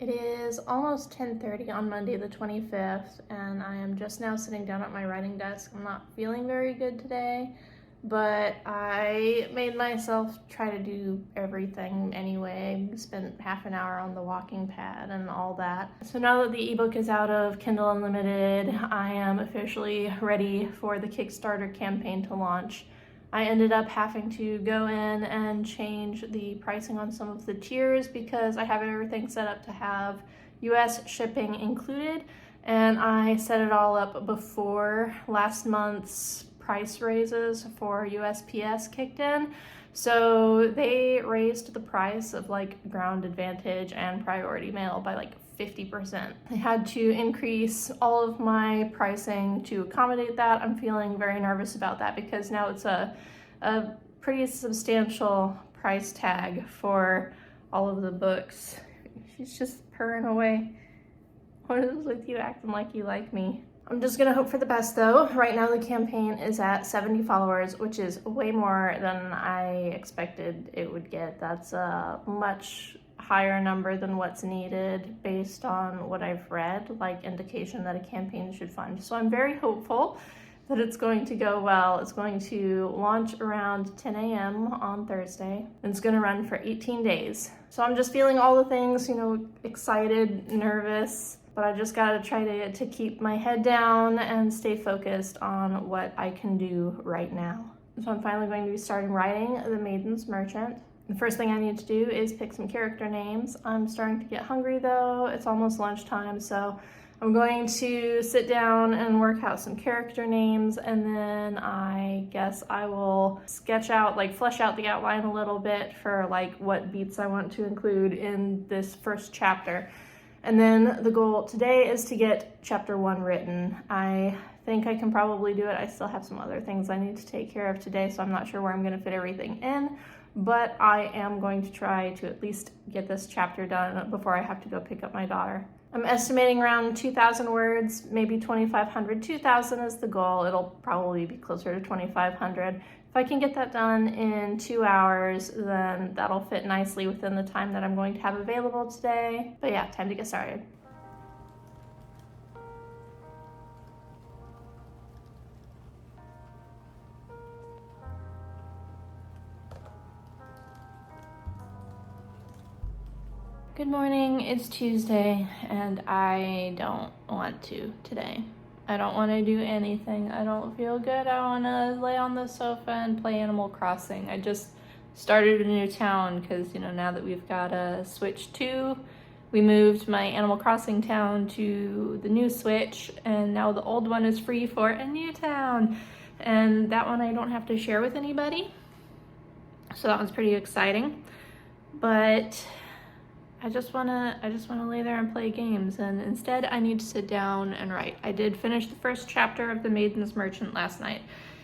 It is almost 10:30 on Monday the 25th, and I am just now sitting down at my writing desk. I'm not feeling very good today, but I made myself try to do everything anyway. Spent half an hour on the walking pad and all that. So now that the ebook is out of Kindle Unlimited, I am officially ready for the Kickstarter campaign to launch. I ended up having to go in and change the pricing on some of the tiers because I have everything set up to have US shipping included, and I set it all up before last month's price raises for USPS kicked in. So they raised the price of like Ground Advantage and Priority Mail by like 50%. I had to increase all of my pricing to accommodate that. I'm feeling very nervous about that because now it's a pretty substantial price tag for all of the books. She's just purring away. What is with you acting like you like me? I'm just gonna hope for the best though. Right now the campaign is at 70 followers, which is way more than I expected it would get. That's a much higher number than what's needed based on what I've read, like indication that a campaign should fund. So I'm very hopeful that it's going to go well. It's going to launch around 10 a.m. on Thursday, and it's gonna run for 18 days. So I'm just feeling all the things, you know, excited, nervous, but I just gotta try to keep my head down and stay focused on what I can do right now. So I'm finally going to be starting writing The Maiden's Merchant. The first thing I need to do is pick some character names. I'm starting to get hungry though. It's almost lunchtime, so I'm going to sit down and work out some character names, and then I guess I will sketch out, like flesh out the outline a little bit for like what beats I want to include in this first chapter. And then the goal today is to get chapter 1 written. I think I can probably do it. I still have some other things I need to take care of today, so I'm not sure where I'm gonna fit everything in, but I am going to try to at least get this chapter done before I have to go pick up my daughter. I'm estimating around 2,000 words, maybe 2,500. 2,000 is the goal. It'll probably be closer to 2,500. If I can get that done in 2 hours, then that'll fit nicely within the time that I'm going to have available today. But yeah, time to get started. Good morning, it's Tuesday, and I don't want to today. I don't want to do anything. I don't feel good. I want to lay on the sofa and play Animal Crossing. I just started a new town because, you know, now that we've got a Switch 2, we moved my Animal Crossing town to the new Switch, and now the old one is free for a new town. And that one I don't have to share with anybody. So that one's pretty exciting. But I just wanna lay there and play games, and instead I need to sit down and write. I did finish the first chapter of The Maiden's Merchant last night.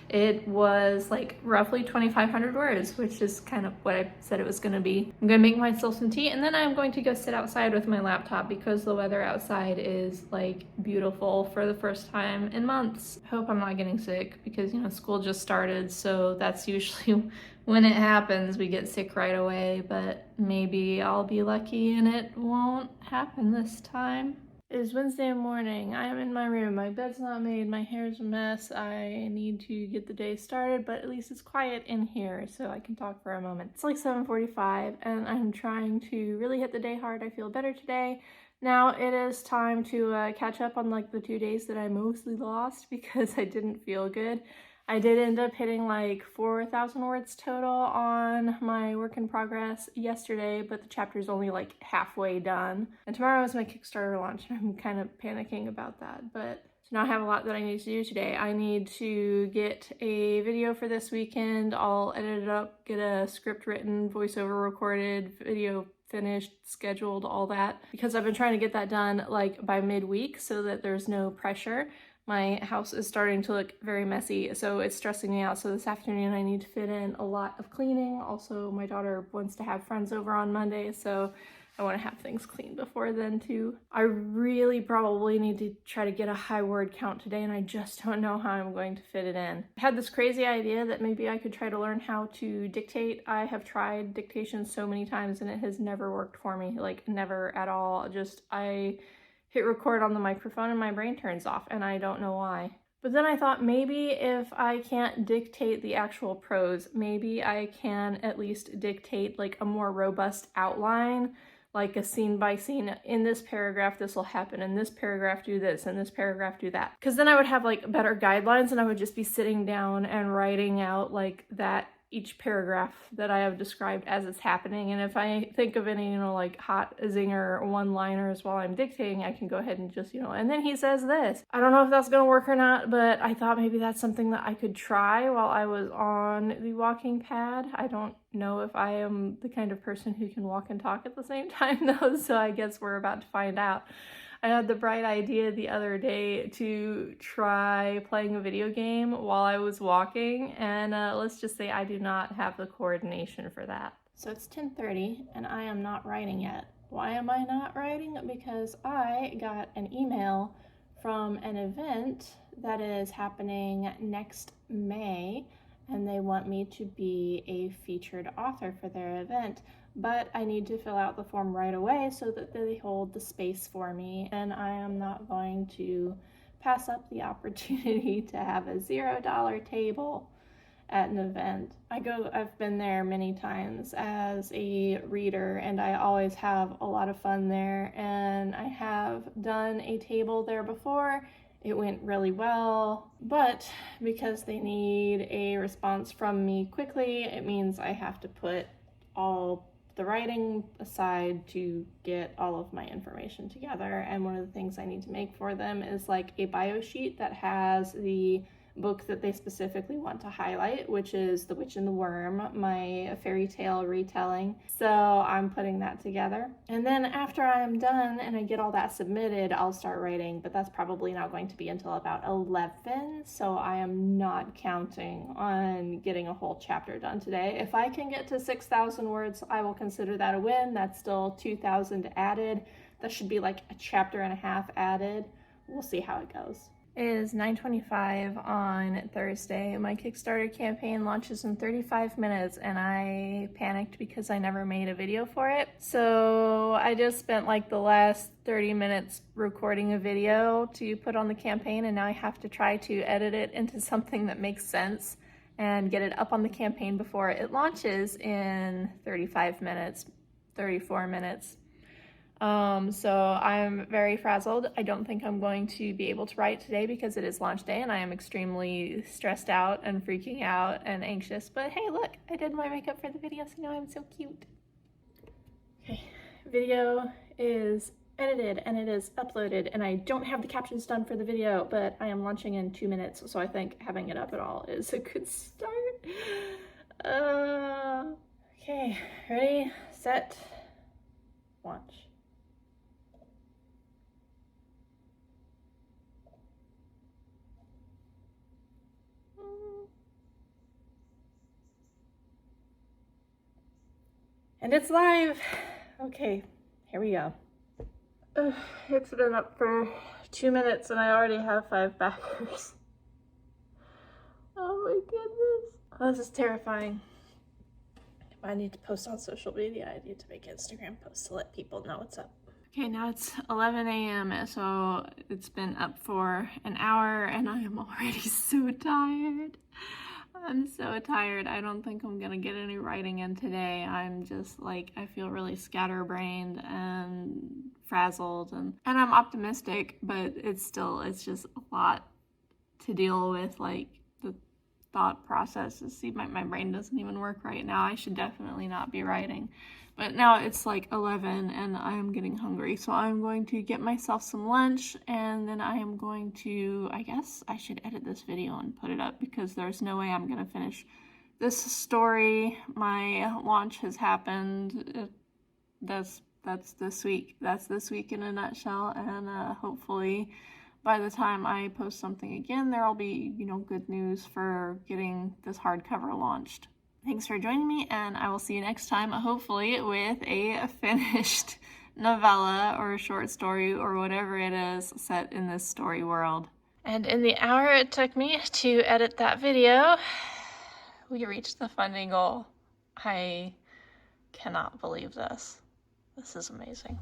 It was like roughly 2,500 words, which is kind of what I said it was gonna be. I'm gonna make myself some tea, and then I'm going to go sit outside with my laptop because the weather outside is like beautiful for the first time in months. I hope I'm not getting sick because, you know, school just started, so that's usually when it happens, we get sick right away, but maybe I'll be lucky and it won't happen this time. It is Wednesday morning. I am in my room. My bed's not made. My hair's a mess. I need to get the day started, but at least it's quiet in here so I can talk for a moment. It's like 7:45 and I'm trying to really hit the day hard. I feel better today. Now it is time to catch up on like the 2 days that I mostly lost because I didn't feel good. I did end up hitting like 4,000 words total on my work in progress yesterday, but the chapter's only like halfway done. And tomorrow is my Kickstarter launch, and I'm kind of panicking about that. But so now I have a lot that I need to do today. I need to get a video for this weekend. I'll edit it up, get a script written, voiceover recorded, video finished, scheduled, all that. Because I've been trying to get that done like by midweek so that there's no pressure. My house is starting to look very messy, so it's stressing me out. So this afternoon I need to fit in a lot of cleaning. Also, my daughter wants to have friends over on Monday, so I want to have things clean before then too. I really probably need to try to get a high word count today, and I just don't know how I'm going to fit it in. I had this crazy idea that maybe I could try to learn how to dictate. I have tried dictation so many times and it has never worked for me, like never at all. Just I hit record on the microphone and my brain turns off and I don't know why. But then I thought maybe if I can't dictate the actual prose, maybe I can at least dictate like a more robust outline, like a scene by scene. In this paragraph this will happen, in this paragraph do this, in this paragraph do that. Because then I would have like better guidelines and I would just be sitting down and writing out like that each paragraph that I have described as it's happening. And if I think of any, like hot zinger one-liners while I'm dictating, I can go ahead and just, and then he says this. I don't know if that's gonna work or not, but I thought maybe that's something that I could try while I was on the walking pad. I don't know if I am the kind of person who can walk and talk at the same time though, so I guess we're about to find out. I had the bright idea the other day to try playing a video game while I was walking, and let's just say I do not have the coordination for that. So it's 10:30 and I am not writing yet. Why am I not writing? Because I got an email from an event that is happening next May, and they want me to be a featured author for their event. But I need to fill out the form right away so that they hold the space for me, and I am not going to pass up the opportunity to have a $0 table at an event. I've been there many times as a reader and I always have a lot of fun there, and I have done a table there before. It went really well, but because they need a response from me quickly, it means I have to put all the writing aside to get all of my information together. And one of the things I need to make for them is like a bio sheet that has the book that they specifically want to highlight, which is The Witch and the Worm, my fairy tale retelling. So I'm putting that together. And then after I'm done and I get all that submitted, I'll start writing, but that's probably not going to be until about 11. So I am not counting on getting a whole chapter done today. If I can get to 6,000 words, I will consider that a win. That's still 2,000 added. That should be like a chapter and a half added. We'll see how it goes. It is 9:25 on Thursday. My Kickstarter campaign launches in 35 minutes and I panicked because I never made a video for it. So I just spent like the last 30 minutes recording a video to put on the campaign, and now I have to try to edit it into something that makes sense and get it up on the campaign before it launches in 35 minutes, 34 minutes. So I'm very frazzled. I don't think I'm going to be able to write today because it is launch day and I am extremely stressed out and freaking out and anxious. But hey, look, I did my makeup for the video, so now I'm so cute. Okay, video is edited and it is uploaded, and I don't have the captions done for the video, but I am launching in 2 minutes, so I think having it up at all is a good start. Okay, ready, set, launch. And it's live. Okay, here we go. It's been up for 2 minutes and I already have 5 backers. Oh my goodness. Oh, this is terrifying. I need to post on social media. I need to make Instagram posts to let people know what's up. Okay, now it's 11 a.m. so it's been up for an hour and I am already so tired. I'm so tired. I don't think I'm gonna get any writing in today. I'm just like, I feel really scatterbrained and frazzled, and I'm optimistic, but it's just a lot to deal with, like the thought processes. See, my brain doesn't even work right now. I should definitely not be writing. But now it's like 11 and I'm getting hungry, so I'm going to get myself some lunch, and then I am going to, I guess I should edit this video and put it up because there's no way I'm gonna finish this story. My launch has happened. That's this week. That's this week in a nutshell, and hopefully by the time I post something again, there'll be, good news for getting this hardcover launched. Thanks for joining me, and I will see you next time, hopefully with a finished novella or a short story or whatever it is set in this story world. And in the hour it took me to edit that video, we reached the funding goal. I cannot believe this. This is amazing.